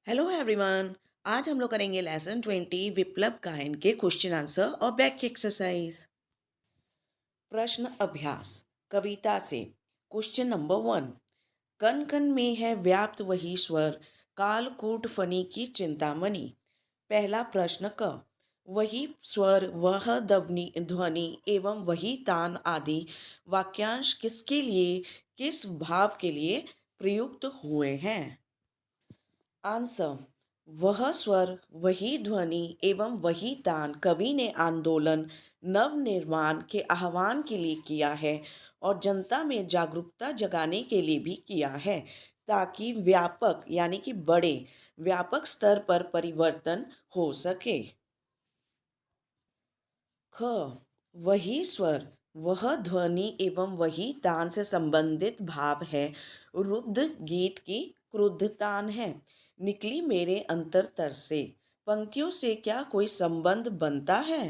Hello everyone. आज हम लोग करेंगे लेसन 20 विप्लव गायन के क्वेश्चन आंसर और बैक की एक्सरसाइज। प्रश्न अभ्यास कविता से। Question number 1। कण कण में है व्याप्त वही स्वर, कालकूट फनी की चिंतामणि। पहला प्रश्न क। वही स्वर, वह ध्वनि ध्वनि एवं वही तान आदि वाक्यांश किसके लिए, किस भाव के लिए प्रयुक्त हुए हैं। आंसर। वह स्वर, वही ध्वनि एवं वही तान कवि ने आंदोलन नव निर्माण के आह्वान के लिए किया है और जनता में जागरूकता जगाने के लिए भी किया है, ताकि व्यापक यानी कि बड़े व्यापक स्तर पर परिवर्तन हो सके। ख। वही स्वर, वह ध्वनि एवं वही तान से संबंधित भाव है। रुद्ध गीत की क्रुद्ध तान है। निकली मेरे अंतरतर से। पंक्तियों से क्या कोई संबंध बनता है।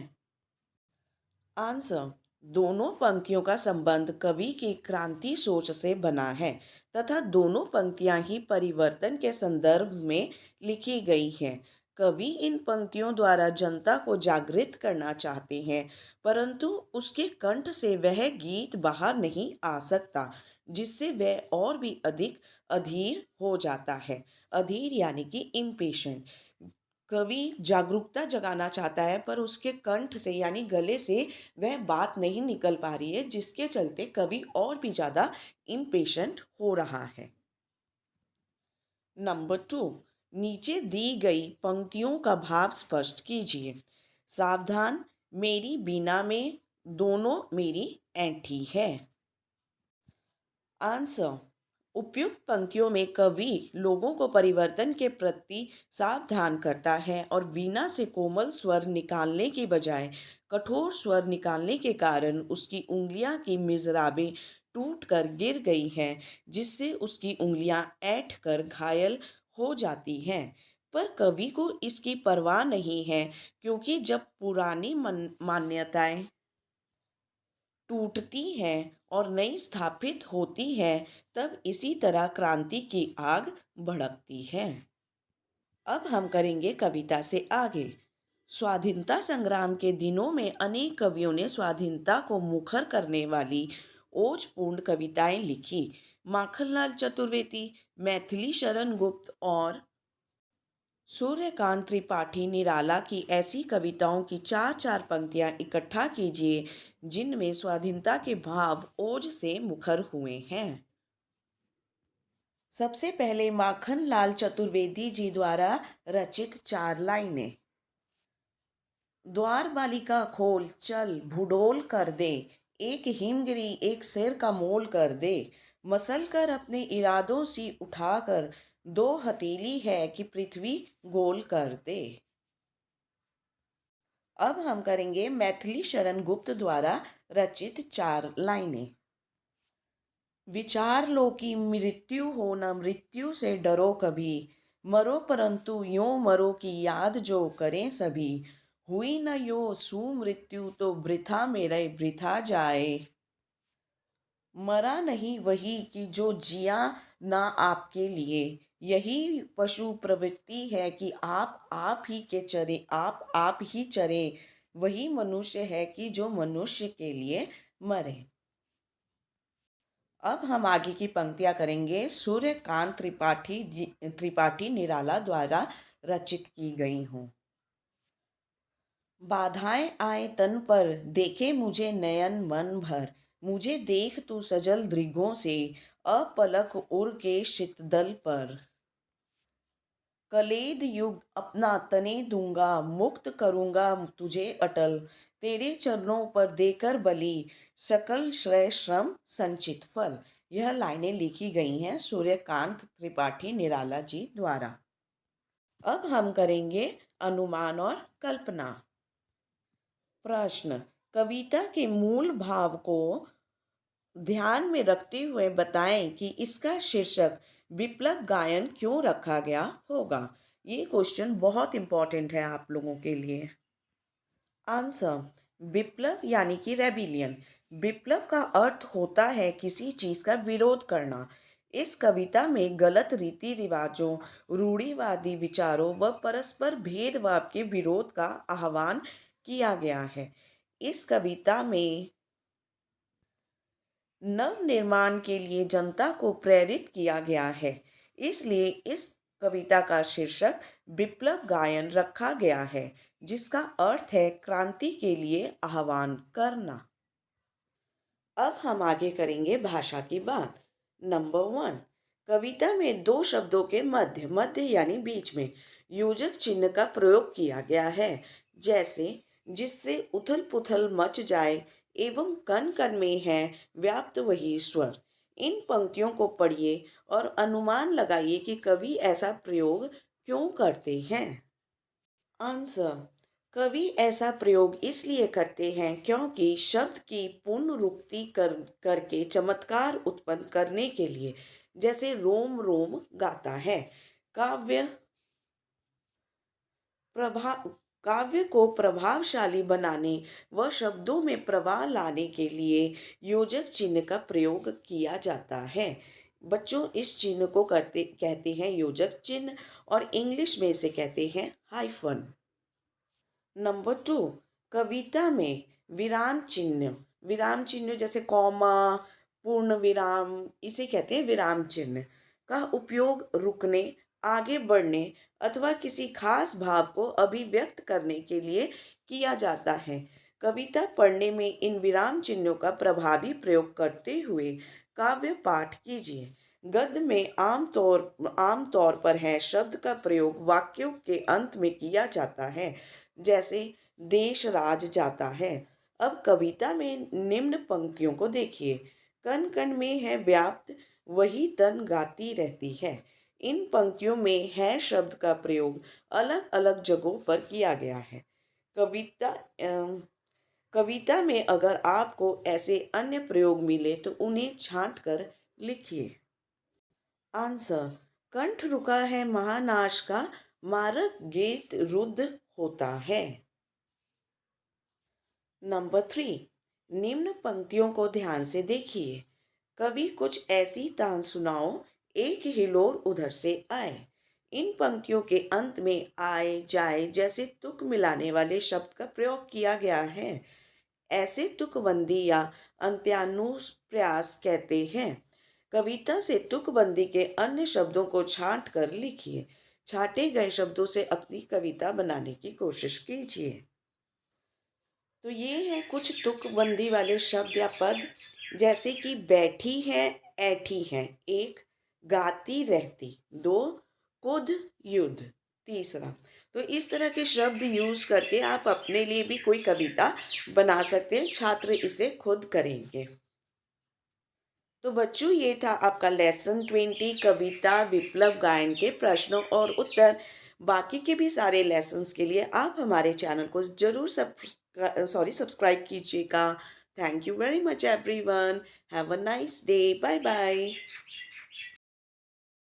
आंसर। दोनों पंक्तियों का संबंध कवि की क्रांति सोच से बना है तथा दोनों पंक्तियां ही परिवर्तन के संदर्भ में लिखी गई हैं। कवि इन पंक्तियों द्वारा जनता को जागृत करना चाहते हैं, परंतु उसके कंठ से वह गीत बाहर नहीं आ सकता, जिससे वह और भी अधिक अधीर हो जाता है। अधीर यानी कि इम्पेशेंट। कवि जागरूकता जगाना चाहता है पर उसके कंठ से यानी गले से वह बात नहीं निकल पा रही है, जिसके चलते कवि और भी ज़्यादा इम्पेशेंट हो रहा है। नंबर 2। नीचे दी गई पंक्तियों का भाव स्पष्ट कीजिए। सावधान, मेरी बीना में दोनों मेरी ऐंठी है। आंसर। उपयुक्त पंक्तियों में कवि लोगों को परिवर्तन के प्रति सावधान करता है और वीणा से कोमल स्वर निकालने की बजाय कठोर स्वर निकालने के कारण उसकी उंगलियां की मिजराबें टूट कर गिर गई हैं, जिससे उसकी उंगलियां ऐंठ कर घायल हो जाती हैं। पर कवि को इसकी परवाह नहीं है, क्योंकि जब पुरानी मान्यताएं टूटती है और नई स्थापित होती है, तब इसी तरह क्रांति की आग भड़कती है। अब हम करेंगे कविता से आगे। स्वाधीनता संग्राम के दिनों में अनेक कवियों ने स्वाधीनता को मुखर करने वाली ओजपूर्ण कविताएं लिखी। माखनलाल चतुर्वेदी, मैथिली शरण गुप्त और सूर्यकांत त्रिपाठी निराला की ऐसी कविताओं की चार चार पंक्तियां इकट्ठा कीजिए, जिनमें स्वाधीनता के भाव ओज से मुखर हुए हैं। सबसे पहले माखनलाल चतुर्वेदी जी द्वारा रचित चार लाइनें। द्वार बालिका खोल चल भूडोल कर दे, एक हिमगिरी एक शेर का मोल कर दे, मसल कर अपने इरादों सी उठाकर, दो हथेली है कि पृथ्वी गोल कर दे। अब हम करेंगे मैथिली शरण गुप्त द्वारा रचित चार लाइनें। विचार लो कि मृत्यु हो न मृत्यु से डरो कभी, मरो परंतु यूं मरो कि याद जो करें सभी, हुई न यो सुमृत्यु तो वृथा मेरे वृथा जाए, मरा नहीं वही कि जो जिया ना आपके लिए, यही पशु प्रवृत्ति है कि आप ही के चरे, आप ही चरे, वही मनुष्य है कि जो मनुष्य के लिए मरे। अब हम आगे की पंक्तियां करेंगे सूर्यकांत त्रिपाठी निराला द्वारा रचित की गई हूँ। बाधाएं आए तन पर, देखे मुझे नयन मन भर, मुझे देख तू सजल दृगों से, अपलक उड़ के शीतदल पर, कलेद युग अपना तने दूंगा, मुक्त करूंगा तुझे अटल, तेरे चरणों पर देकर बलि, सकल श्रेय श्रम संचित फल। यह लाइनें लिखी गई हैं सूर्यकांत त्रिपाठी निराला जी द्वारा। अब हम करेंगे अनुमान और कल्पना। प्रश्न। कविता के मूल भाव को ध्यान में रखते हुए बताएं कि इसका शीर्षक विप्लव गायन क्यों रखा गया होगा। ये क्वेश्चन बहुत इंपॉर्टेंट है आप लोगों के लिए। आंसर। विप्लव यानी कि रेबिलियन। विप्लव का अर्थ होता है किसी चीज़ का विरोध करना। इस कविता में गलत रीति रिवाजों, रूढ़िवादी विचारों व परस्पर भेदभाव के विरोध का आह्वान किया गया है। इस कविता में नव निर्माण के लिए जनता को प्रेरित किया गया है। इसलिए इस कविता का शीर्षक विप्लव गायन रखा गया है, जिसका अर्थ है क्रांति के लिए आह्वान करना। अब हम आगे करेंगे भाषा की बात। नंबर 1, कविता में दो शब्दों के मध्य मध्य यानी बीच में योजक चिन्ह का प्रयोग किया गया है, जैसे जिससे उथल पुथल मच जाए एवं कण कण में है व्याप्त वही स्वर। इन पंक्तियों को पढ़िए और अनुमान लगाइए कि कवि ऐसा प्रयोग क्यों करते हैं। आंसर, कवि ऐसा प्रयोग इसलिए करते हैं क्योंकि शब्द की पुनरुक्ति करके चमत्कार उत्पन्न करने के लिए, जैसे रोम रोम गाता है। काव्य प्रभा काव्य को प्रभावशाली बनाने व शब्दों में प्रवाह लाने के लिए योजक चिन्ह का प्रयोग किया जाता है। बच्चों, इस चिन्ह को कहते हैं योजक चिन्ह, और इंग्लिश में इसे कहते हैं हाइफन। नंबर 2, कविता में विराम चिन्ह जैसे कॉमा, पूर्ण विराम, इसे कहते हैं विराम चिन्ह का उपयोग रुकने, आगे बढ़ने अथवा किसी खास भाव को अभिव्यक्त करने के लिए किया जाता है। कविता पढ़ने में इन विराम चिन्हों का प्रभावी प्रयोग करते हुए काव्य पाठ कीजिए। गद्य में आम तौर पर है शब्द का प्रयोग वाक्यों के अंत में किया जाता है, जैसे देश राज जाता है। अब कविता में निम्न पंक्तियों को देखिए। कण कण में है व्याप्त वही तन गाती रहती है। इन पंक्तियों में है शब्द का प्रयोग अलग अलग जगहों पर किया गया है। कविता में अगर आपको ऐसे अन्य प्रयोग मिले तो उन्हें छांट कर लिखिए। आंसर, कंठ रुका है महानाश का, मारक गीत रुद्ध होता है। नंबर 3, निम्न पंक्तियों को ध्यान से देखिए। कवि कुछ ऐसी तान सुनाओ, एक हिलोर उधर से आए। इन पंक्तियों के अंत में आए जाए जैसे तुक मिलाने वाले शब्द का प्रयोग किया गया है। ऐसे तुकबंदी या अंत्यानुप्रास कहते हैं। कविता से तुकबंदी के अन्य शब्दों को छांट कर लिखिए। छांटे गए शब्दों से अपनी कविता बनाने की कोशिश कीजिए। तो ये है कुछ तुकबंदी वाले शब्द या पद, जैसे कि बैठी है, ऐठी है, एक गाती रहती, दो कुद युद्ध, तीसरा। तो इस तरह के शब्द यूज करके आप अपने लिए भी कोई कविता बना सकते हैं। छात्र इसे खुद करेंगे। तो बच्चों, ये था आपका लेसन 20 कविता विप्लव गायन के प्रश्नों और उत्तर। बाकी के भी सारे लेसन्स के लिए आप हमारे चैनल को जरूर सब्सक्राइब कीजिएगा। Thank you very much everyone. Have a nice day. Bye bye.